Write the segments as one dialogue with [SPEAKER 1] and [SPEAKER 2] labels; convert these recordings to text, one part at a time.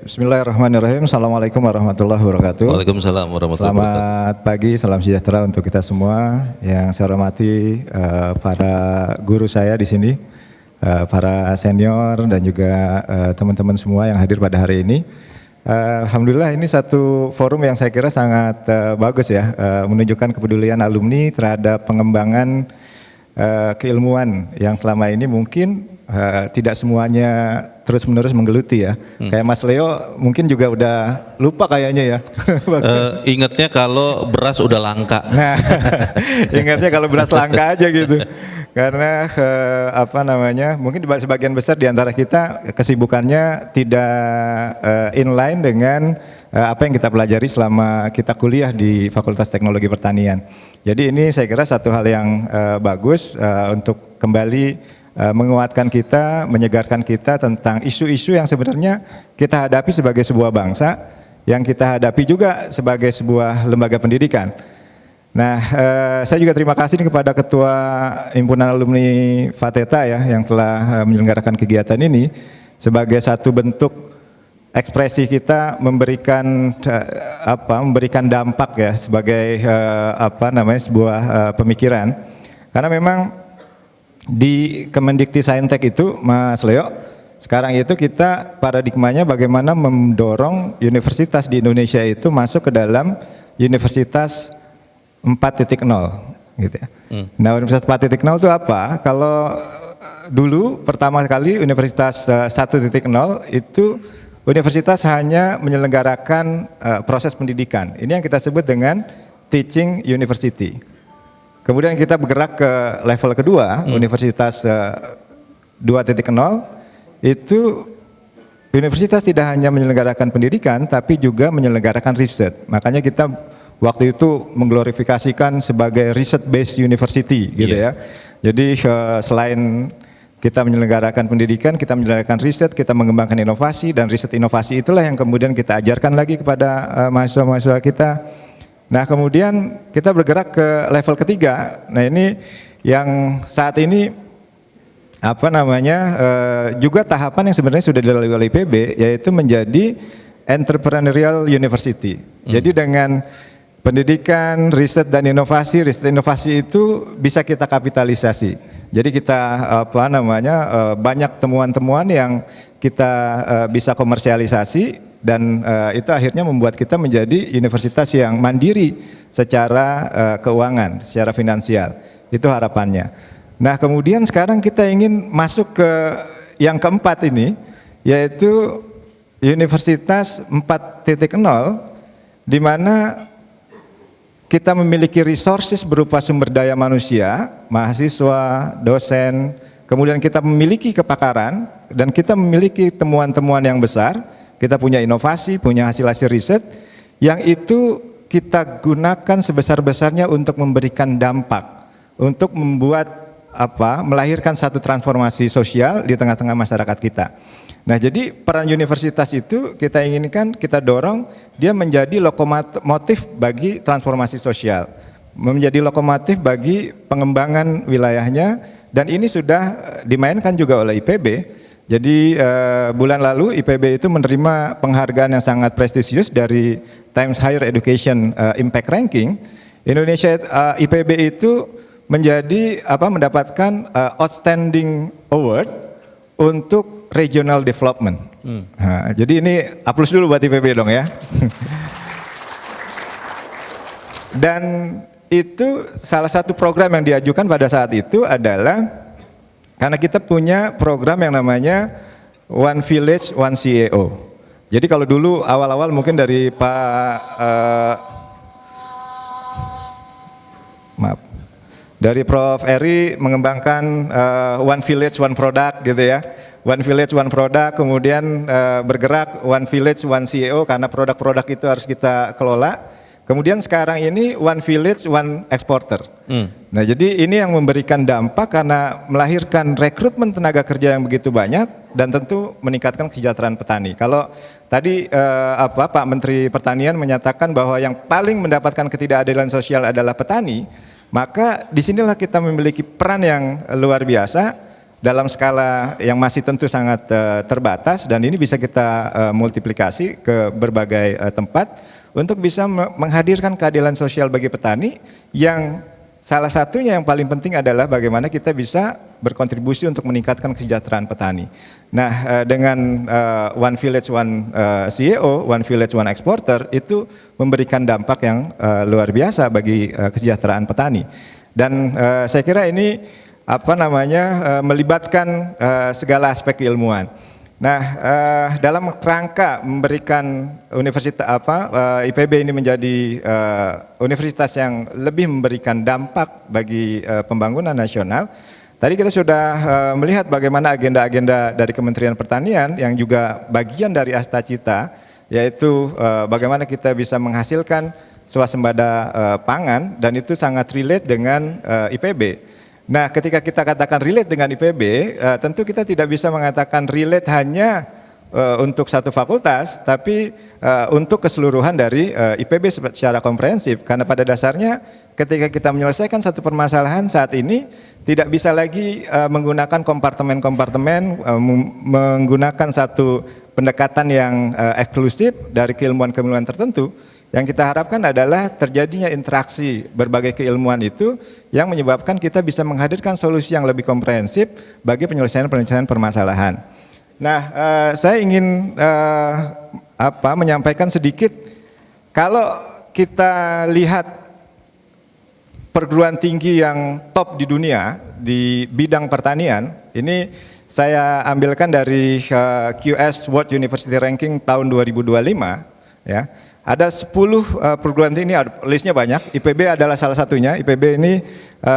[SPEAKER 1] Bismillahirrahmanirrahim. Assalamualaikum warahmatullahi wabarakatuh.
[SPEAKER 2] Waalaikumsalam warahmatullahi wabarakatuh.
[SPEAKER 1] Selamat pagi, salam sejahtera untuk kita semua. Yang saya hormati para guru saya di sini, para senior dan juga teman-teman semua yang hadir pada hari ini. Alhamdulillah ini satu forum yang saya kira sangat bagus ya, menunjukkan kepedulian alumni terhadap pengembangan keilmuan yang selama ini mungkin tidak semuanya terus-menerus menggeluti ya. Kayak Mas Leo mungkin juga udah lupa kayaknya ya.
[SPEAKER 2] Ingatnya kalau beras udah langka.
[SPEAKER 1] Nah, ingatnya kalau beras langka aja gitu. Karena mungkin sebagian besar di antara kita kesibukannya tidak inline dengan apa yang kita pelajari selama kita kuliah di Fakultas Teknologi Pertanian. Jadi ini saya kira satu hal yang bagus untuk kembali menguatkan kita, menyegarkan kita tentang isu-isu yang sebenarnya kita hadapi sebagai sebuah bangsa, yang kita hadapi juga sebagai sebuah lembaga pendidikan. Nah, saya juga terima kasih kepada Ketua Himpunan Alumni Fateta ya, yang telah menyelenggarakan kegiatan ini sebagai satu bentuk ekspresi kita memberikan dampak ya sebagai sebuah pemikiran. Karena memang di Kemendikti-Saintek itu, Mas Leo, sekarang itu kita paradigmanya bagaimana mendorong universitas di Indonesia itu masuk ke dalam universitas 4.0 gitu ya. Nah, universitas 4.0 itu apa? Kalau dulu pertama kali universitas 1.0 itu universitas hanya menyelenggarakan proses pendidikan. Ini yang kita sebut dengan teaching university. Kemudian kita bergerak ke level kedua, Universitas 2.0, itu universitas tidak hanya menyelenggarakan pendidikan, tapi juga menyelenggarakan riset. Makanya kita waktu itu mengglorifikasikan sebagai research-based university, gitu ya. Jadi selain kita menyelenggarakan pendidikan, kita menyelenggarakan riset, kita mengembangkan inovasi, dan riset inovasi itulah yang kemudian kita ajarkan lagi kepada mahasiswa-mahasiswa kita. Nah, kemudian kita bergerak ke level ketiga. Nah, ini yang saat ini juga tahapan yang sebenarnya sudah dilalui oleh IPB, yaitu menjadi entrepreneurial university. Jadi dengan pendidikan, riset dan inovasi itu bisa kita kapitalisasi. Jadi kita banyak temuan-temuan yang kita bisa komersialisasi. Dan itu akhirnya membuat kita menjadi universitas yang mandiri secara keuangan, secara finansial. Itu harapannya. Nah, kemudian sekarang kita ingin masuk ke yang keempat ini, yaitu Universitas 4.0, di mana kita memiliki resources berupa sumber daya manusia, mahasiswa, dosen, kemudian kita memiliki kepakaran, dan kita memiliki temuan-temuan yang besar. Kita punya inovasi, punya hasil-hasil riset yang itu kita gunakan sebesar-besarnya untuk memberikan dampak, untuk melahirkan satu transformasi sosial di tengah-tengah masyarakat kita. Nah, jadi peran universitas itu kita inginkan, kita dorong dia menjadi lokomotif bagi transformasi sosial, menjadi lokomotif bagi pengembangan wilayahnya, dan ini sudah dimainkan juga oleh IPB. Jadi bulan lalu IPB itu menerima penghargaan yang sangat prestisius dari Times Higher Education Impact Ranking. Indonesia IPB itu mendapatkan Outstanding Award untuk Regional Development. Nah, jadi ini aplaus dulu buat IPB dong ya. Dan itu salah satu program yang diajukan pada saat itu adalah karena kita punya program yang namanya One Village, One CEO. Jadi kalau dulu awal-awal mungkin dari dari Prof. Eri mengembangkan One Village, One Product gitu ya. One Village, One Product, kemudian bergerak One Village, One CEO karena produk-produk itu harus kita kelola. Kemudian sekarang ini One Village, One Exporter. Nah, jadi ini yang memberikan dampak karena melahirkan rekrutmen tenaga kerja yang begitu banyak dan tentu meningkatkan kesejahteraan petani. Kalau tadi Pak Menteri Pertanian menyatakan bahwa yang paling mendapatkan ketidakadilan sosial adalah petani, maka disinilah kita memiliki peran yang luar biasa dalam skala yang masih tentu sangat terbatas, dan ini bisa kita multiplikasi ke berbagai tempat untuk bisa menghadirkan keadilan sosial bagi petani, yang salah satunya yang paling penting adalah bagaimana kita bisa berkontribusi untuk meningkatkan kesejahteraan petani. Nah, dengan One Village One CEO, One Village One Exporter itu memberikan dampak yang luar biasa bagi kesejahteraan petani. Dan saya kira ini melibatkan segala aspek keilmuan. Nah, dalam rangka memberikan IPB ini menjadi universitas yang lebih memberikan dampak bagi pembangunan nasional. Tadi kita sudah melihat bagaimana agenda-agenda dari Kementerian Pertanian yang juga bagian dari Astacita, yaitu bagaimana kita bisa menghasilkan swasembada pangan, dan itu sangat relate dengan IPB. Nah, ketika kita katakan relate dengan IPB, tentu kita tidak bisa mengatakan relate hanya untuk satu fakultas, tapi untuk keseluruhan dari IPB secara komprehensif. Karena pada dasarnya ketika kita menyelesaikan satu permasalahan saat ini, tidak bisa lagi menggunakan kompartemen-kompartemen, menggunakan satu pendekatan yang eksklusif dari keilmuan-keilmuan tertentu. Yang kita harapkan adalah terjadinya interaksi berbagai keilmuan itu yang menyebabkan kita bisa menghadirkan solusi yang lebih komprehensif bagi penyelesaian permasalahan. Nah, saya ingin menyampaikan sedikit, kalau kita lihat perguruan tinggi yang top di dunia di bidang pertanian, ini saya ambilkan dari QS World University Ranking tahun 2025, ya. Ada 10 perguruan tinggi, listnya banyak, IPB adalah salah satunya. IPB ini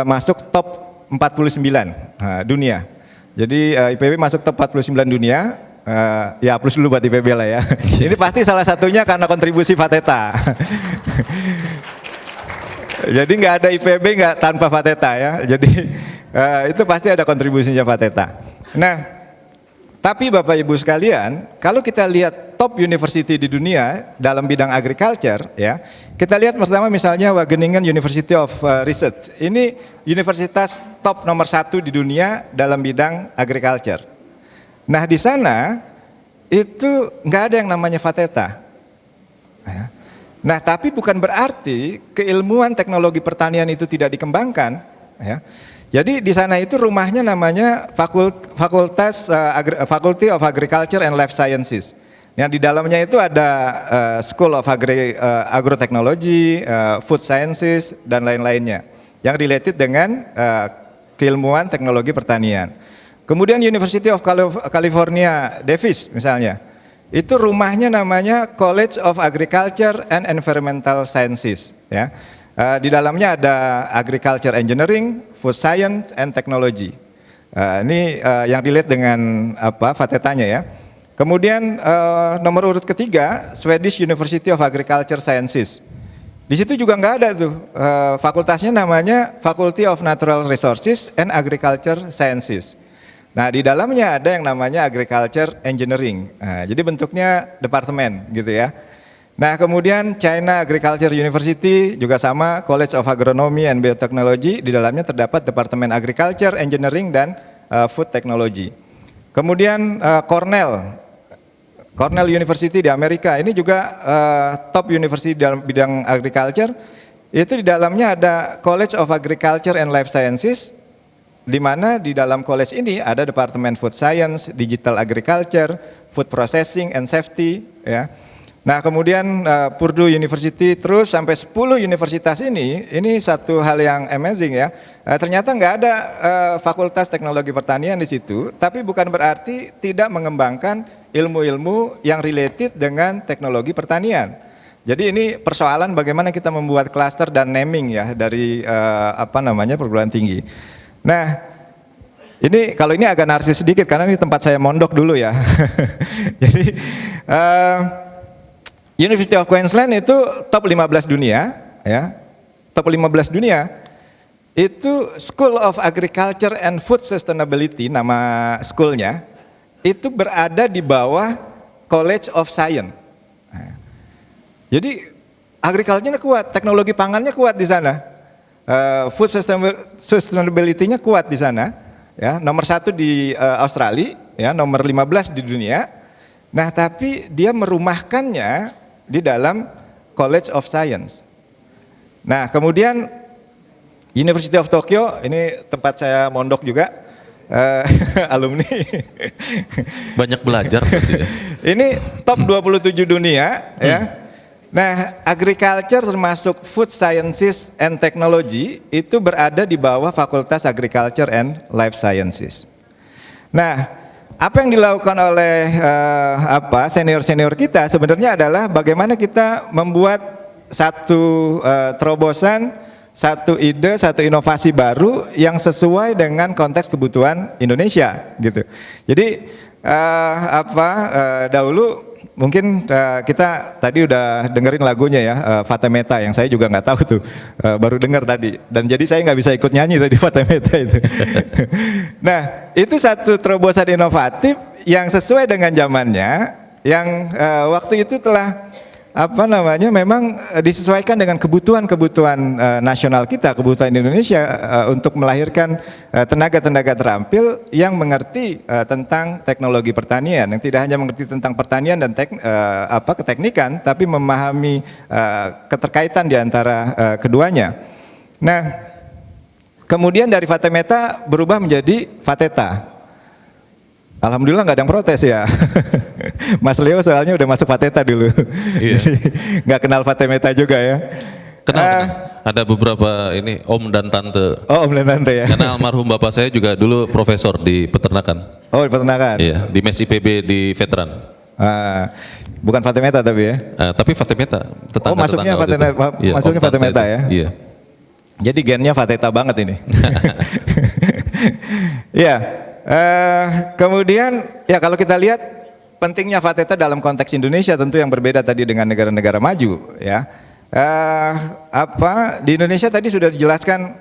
[SPEAKER 1] masuk top 49 dunia. Jadi IPB masuk top 49 dunia, ya plus dulu buat IPB lah ya. Ini pasti salah satunya karena kontribusi Fateta. Jadi nggak ada IPB nggak tanpa Fateta ya. Jadi itu pasti ada kontribusinya Fateta. Nah, tapi Bapak Ibu sekalian, kalau kita lihat top university di dunia dalam bidang agriculture, ya, kita lihat pertama misalnya Wageningen University of Research. Ini universitas top nomor 1 di dunia dalam bidang agriculture. Nah, di sana itu nggak ada yang namanya Fateta. Nah, tapi bukan berarti keilmuan teknologi pertanian itu tidak dikembangkan, ya. Jadi di sana itu rumahnya namanya Faculty of Agriculture and Life Sciences. Yang di dalamnya itu ada School of Agrotechnology, Food Sciences, dan lain-lainnya yang related dengan keilmuan teknologi pertanian. Kemudian University of California, Davis misalnya, itu rumahnya namanya College of Agriculture and Environmental Sciences, ya. Di dalamnya ada Agriculture Engineering, Food Science, and Technology. Ini yang relate dengan Fatetanya ya. Kemudian nomor urut ketiga, Swedish University of Agriculture Sciences. Di situ juga nggak ada tuh, fakultasnya namanya Faculty of Natural Resources and Agriculture Sciences. Nah, di dalamnya ada yang namanya Agriculture Engineering. Nah, jadi bentuknya departemen gitu ya. Nah, kemudian China Agriculture University juga sama, College of Agronomy and Biotechnology, di dalamnya terdapat Departemen Agriculture, Engineering, dan Food Technology. Kemudian Cornell University di Amerika, ini juga top university dalam bidang agriculture. Itu di dalamnya ada College of Agriculture and Life Sciences, di mana di dalam college ini ada Departemen Food Science, Digital Agriculture, Food Processing and Safety, ya. Nah, kemudian Purdue University, terus sampai 10 universitas ini satu hal yang amazing ya. Ternyata nggak ada fakultas teknologi pertanian di situ, tapi bukan berarti tidak mengembangkan ilmu-ilmu yang related dengan teknologi pertanian. Jadi ini persoalan bagaimana kita membuat klaster dan naming ya dari perguruan tinggi. Nah, ini kalau ini agak narsis sedikit karena ini tempat saya mondok dulu ya. Jadi University of Queensland itu top 15 dunia, ya. Top 15 dunia. Itu School of Agriculture and Food Sustainability, nama schoolnya, itu berada di bawah College of Science. Nah, jadi agriculture-nya kuat, teknologi pangannya kuat di sana, food sustainability-nya kuat di sana. ya, nomor 1 di Australia, ya, nomor 15 di dunia. Nah, tapi dia merumahkannya di dalam College of Science. Nah, kemudian University of Tokyo, ini tempat saya mondok juga, alumni.
[SPEAKER 2] Banyak belajar berarti ya.
[SPEAKER 1] Ini top 27 dunia, ya. Nah, agriculture termasuk food sciences and technology itu berada di bawah Fakultas Agriculture and Life Sciences. Nah, apa yang dilakukan oleh senior-senior kita sebenarnya adalah bagaimana kita membuat satu terobosan, satu ide, satu inovasi baru yang sesuai dengan konteks kebutuhan Indonesia, gitu. Jadi dahulu mungkin kita tadi udah dengerin lagunya ya, Fatemeta, yang saya juga nggak tahu tuh, baru dengar tadi. Dan jadi saya nggak bisa ikut nyanyi tadi Fatemeta itu. Nah, itu satu terobosan inovatif yang sesuai dengan zamannya, yang waktu itu telah memang disesuaikan dengan kebutuhan-kebutuhan nasional kita, kebutuhan Indonesia untuk melahirkan tenaga-tenaga terampil yang mengerti tentang teknologi pertanian, yang tidak hanya mengerti tentang pertanian dan keteknikan, tapi memahami keterkaitan di antara keduanya. Nah, kemudian dari Fatemeta berubah menjadi Fateta. Alhamdulillah nggak ada yang protes ya. Mas Leo soalnya udah masuk Fateta dulu. Iya. Nggak kenal Fatemeta juga ya.
[SPEAKER 2] Kenal. Ada beberapa ini om dan tante.
[SPEAKER 1] Oh, om dan tante ya.
[SPEAKER 2] Karena almarhum bapak saya juga dulu profesor di peternakan.
[SPEAKER 1] Oh, di peternakan.
[SPEAKER 2] Iya, di MES IPB di veteran.
[SPEAKER 1] Bukan Fatemeta tapi ya.
[SPEAKER 2] Tapi Fatemeta.
[SPEAKER 1] Oh, masuknya Fatemeta,
[SPEAKER 2] iya,
[SPEAKER 1] masuknya Fatemeta ya.
[SPEAKER 2] Iya.
[SPEAKER 1] Jadi gennya Fateta banget ini. Iya. Kemudian ya kalau kita lihat pentingnya Fateta dalam konteks Indonesia tentu yang berbeda tadi dengan negara-negara maju ya. Di Indonesia tadi sudah dijelaskan,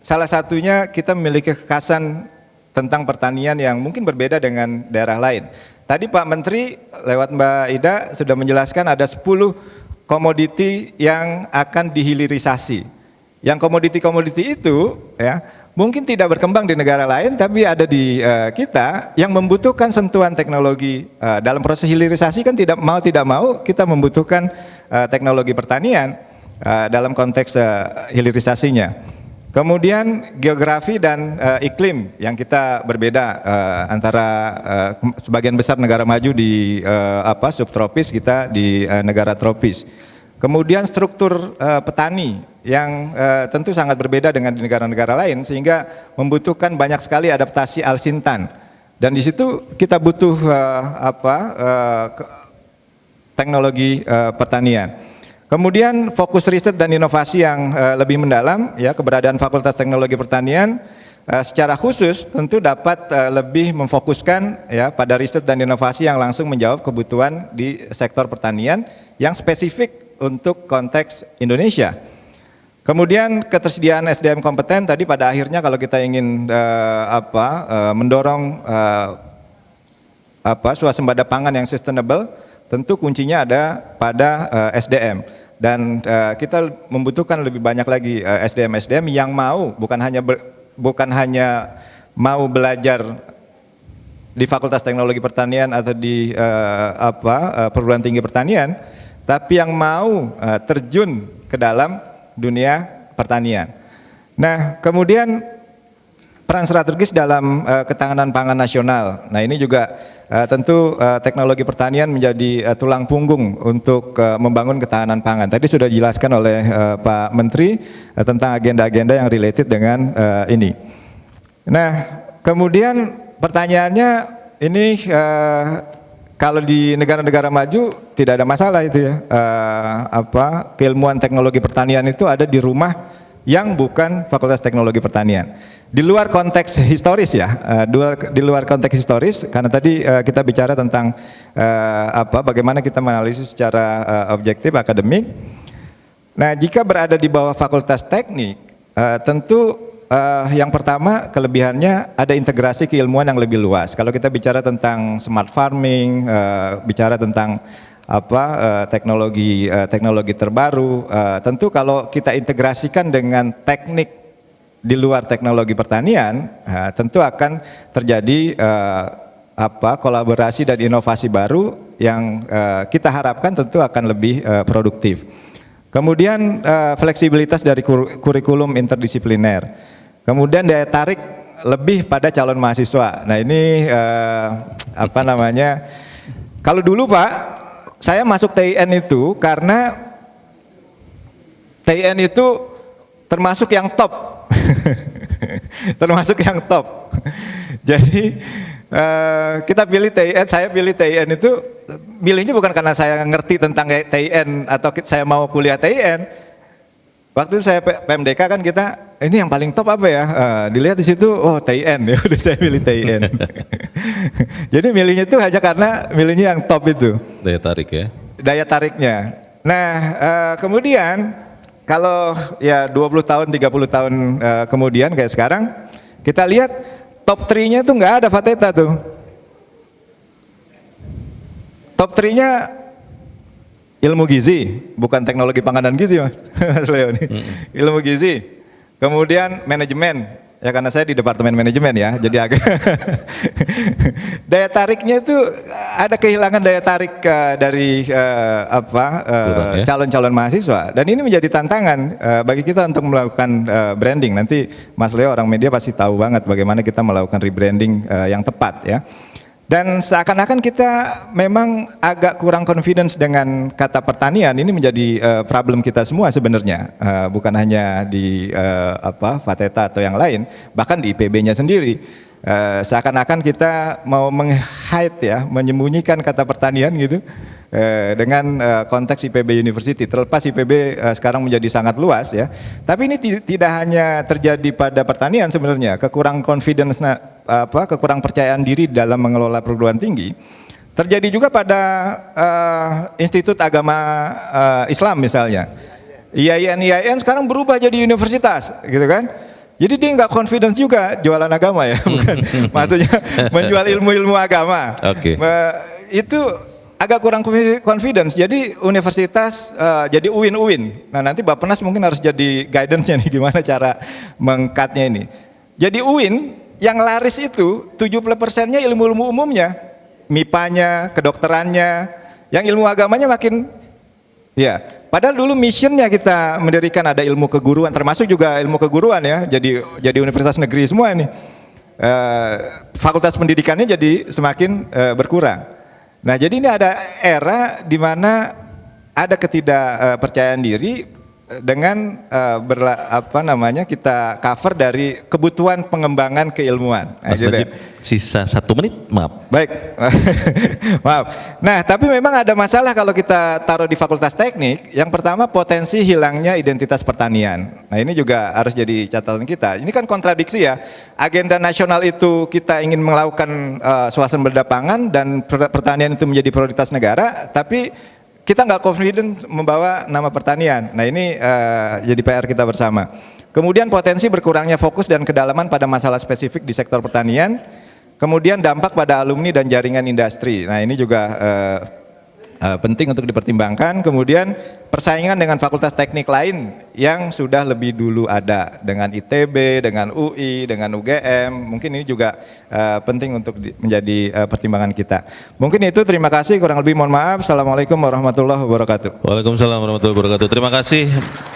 [SPEAKER 1] salah satunya kita memiliki kekhasan tentang pertanian yang mungkin berbeda dengan daerah lain. Tadi Pak Menteri lewat Mbak Ida sudah menjelaskan ada 10 komoditi yang akan dihilirisasi. Yang komoditi-komoditi itu ya mungkin tidak berkembang di negara lain, tapi ada di kita yang membutuhkan sentuhan teknologi. Dalam proses hilirisasi kan tidak mau kita membutuhkan teknologi pertanian dalam konteks hilirisasinya. Kemudian geografi dan iklim yang kita berbeda antara sebagian besar negara maju di subtropis, kita di negara tropis. Kemudian struktur petani yang tentu sangat berbeda dengan di negara-negara lain sehingga membutuhkan banyak sekali adaptasi alsintan. Dan di situ kita butuh teknologi pertanian. Kemudian fokus riset dan inovasi yang lebih mendalam, ya, keberadaan Fakultas Teknologi Pertanian secara khusus tentu dapat lebih memfokuskan ya pada riset dan inovasi yang langsung menjawab kebutuhan di sektor pertanian yang spesifik untuk konteks Indonesia. Kemudian ketersediaan SDM kompeten tadi pada akhirnya kalau kita ingin mendorong swasembada pangan yang sustainable, tentu kuncinya ada pada SDM. Dan kita membutuhkan lebih banyak lagi SDM yang mau bukan hanya mau belajar di Fakultas Teknologi Pertanian atau di perguruan tinggi pertanian, tapi yang mau terjun ke dalam dunia pertanian. Nah, kemudian peran strategis dalam ketahanan pangan nasional. Nah, ini juga tentu teknologi pertanian menjadi tulang punggung untuk membangun ketahanan pangan. Tadi sudah dijelaskan oleh Pak Menteri tentang agenda-agenda yang related dengan ini. Nah, kemudian pertanyaannya ini kalau di negara-negara maju tidak ada masalah itu ya, keilmuan teknologi pertanian itu ada di rumah yang bukan Fakultas Teknologi Pertanian. Di luar konteks historis ya, di luar konteks historis, karena tadi kita bicara tentang bagaimana kita menganalisis secara objektif akademik. Nah, jika berada di bawah Fakultas Teknik, tentu yang pertama kelebihannya ada integrasi keilmuan yang lebih luas. Kalau kita bicara tentang smart farming, bicara tentang teknologi terbaru, tentu kalau kita integrasikan dengan teknik di luar teknologi pertanian, tentu akan terjadi kolaborasi dan inovasi baru yang kita harapkan tentu akan lebih produktif. Kemudian fleksibilitas dari kurikulum interdisipliner. Kemudian daya tarik lebih pada calon mahasiswa. Nah ini kalau dulu Pak, saya masuk TIN itu karena TIN itu termasuk yang top. Termasuk yang top. Jadi kita pilih TIN, saya pilih TIN itu, pilihnya bukan karena saya ngerti tentang TIN atau saya mau kuliah TIN. Waktu itu saya PMDK kan kita, ini yang paling top apa ya? Dilihat di situ, oh TIN, ya udah saya pilih TIN. Jadi milihnya itu hanya karena milihnya yang top itu.
[SPEAKER 2] Daya tarik ya?
[SPEAKER 1] Daya tariknya. Nah kemudian kalau ya 20 tahun, 30 tahun kemudian kayak sekarang, kita lihat top 3-nya tuh nggak ada Fateta tuh. Top 3-nya ilmu gizi, bukan teknologi pangan dan gizi Mas Leo nih. Ilmu gizi, kemudian manajemen, ya karena saya di departemen manajemen ya, jadi agak daya tariknya itu ada kehilangan daya tarik dari calon-calon mahasiswa, dan ini menjadi tantangan bagi kita untuk melakukan branding. Nanti Mas Leo orang media pasti tahu banget bagaimana kita melakukan rebranding yang tepat ya. Dan seakan-akan kita memang agak kurang confidence dengan kata pertanian. Ini menjadi problem kita semua sebenarnya, bukan hanya di Fateta atau yang lain, bahkan di IPB-nya sendiri. Seakan-akan kita mau meng-hide ya, menyembunyikan kata pertanian gitu dengan konteks IPB University. Terlepas IPB sekarang menjadi sangat luas ya, tapi ini tidak hanya terjadi pada pertanian sebenarnya. Kekurang confidence, kekurang percayaan diri dalam mengelola perguruan tinggi terjadi juga pada institut agama Islam misalnya. IAIN sekarang berubah jadi universitas, gitu kan? Jadi dia nggak confidence juga jualan agama ya, bukan? Maksudnya menjual ilmu-ilmu agama.
[SPEAKER 2] Oke.
[SPEAKER 1] Itu agak kurang confidence. Jadi universitas jadi UIN. Nah nanti Bappenas mungkin harus jadi guidance-nya nih gimana cara mengcutnya ini. Jadi UIN yang laris itu 70%-nya ilmu-ilmu umumnya, MIPA-nya, kedokterannya, yang ilmu agamanya makin ya. Padahal dulu missionnya kita mendirikan ada ilmu keguruan, termasuk juga ilmu keguruan ya. Jadi universitas negeri semua ini. Fakultas pendidikannya jadi semakin berkurang. Nah, jadi ini ada era di mana ada ketidakpercayaan diri dengan kita cover dari kebutuhan pengembangan keilmuan.
[SPEAKER 2] Mas Najib, sisa 1 menit, maaf.
[SPEAKER 1] Baik, maaf. Nah, tapi memang ada masalah kalau kita taruh di Fakultas Teknik. Yang pertama, potensi hilangnya identitas pertanian. Nah, ini juga harus jadi catatan kita. Ini kan kontradiksi ya. Agenda nasional itu kita ingin melakukan swasembada pangan dan pertanian itu menjadi prioritas negara, tapi kita nggak confident membawa nama pertanian. Nah ini jadi PR kita bersama. Kemudian potensi berkurangnya fokus dan kedalaman pada masalah spesifik di sektor pertanian. Kemudian dampak pada alumni dan jaringan industri. Nah ini juga penting untuk dipertimbangkan. Kemudian persaingan dengan fakultas teknik lain yang sudah lebih dulu ada, dengan ITB, dengan UI, dengan UGM. Mungkin ini juga penting untuk menjadi pertimbangan kita. Mungkin itu, terima kasih, kurang lebih mohon maaf. Assalamualaikum warahmatullahi wabarakatuh.
[SPEAKER 2] Waalaikumsalam warahmatullahi wabarakatuh. Terima kasih.